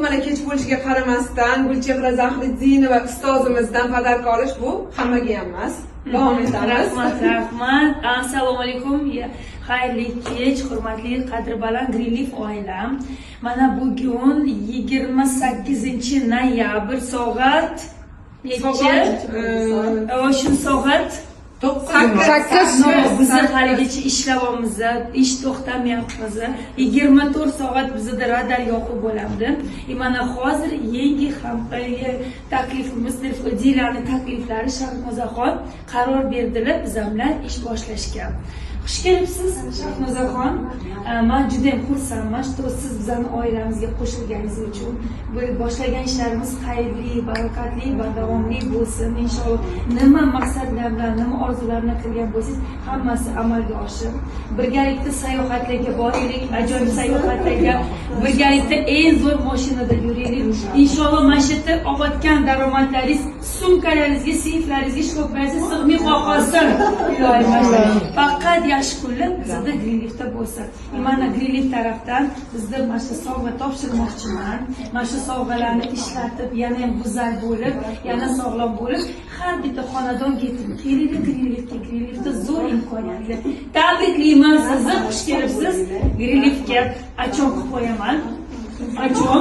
mana kech bo'lishiga qaramasdan Gulchehra Zahriddinova ustozimizdan pодарка olish bu hammaga ham emas. Davom etamiz. Rahmat. Assalomu alaykum. Xayrli kech, hurmatli qadrbaland Greenleaf oilam. Mana bugun 28-noyabr soat necha? O'sha soat 8. Biz haligacha ishlayapmiz, ish to'xtamayapmiz. 24 soat bizda radar yoqib bo'ladi. Mana hozir yangi taklifimiz, dilerning takliflari Shahnozaxon qaror berdilar biz bilan ish boshlashga. Xush kelibsiz Shahnozaxon. Men juda ham xursandman, siz bizning oilamizga qo'shilganingiz uchun. Bu boshlagan ishlarimiz xayrli, barakatli va davomli bo'lsin inshaalloh. Nima maqsadlar bilan, nima orzularni qilgan bo'lsangiz, hammasi amalga oshib, birgalikda sayohatlarga boraylik, ajoyib sayohatlarga, birgalikda eng zo'r mashinada yuraylik. Inshaalloh mana shu yerda olayotgan daromadlaringiz sumkalaringizga, seyflaringizga, shkoflaringizga sig'may qolsin. Ilohim, faqat yaxshi kunlar bizda Greenleafda bo'lsin. Mana Greenleaf tarafdan bizda mana shu sovg'a topshirmoqchiman. Mana shu sovg'alarni ishlatib, yana ham go'zal bo'lib, yana sog'lom bo'lib, har bitta xonadonga yetib keling Greenleafda zo'r imkoniyatlar. Tabriklayman sizni, xush kelibsiz. Greenleafga achon qilib qo'yaman. Achon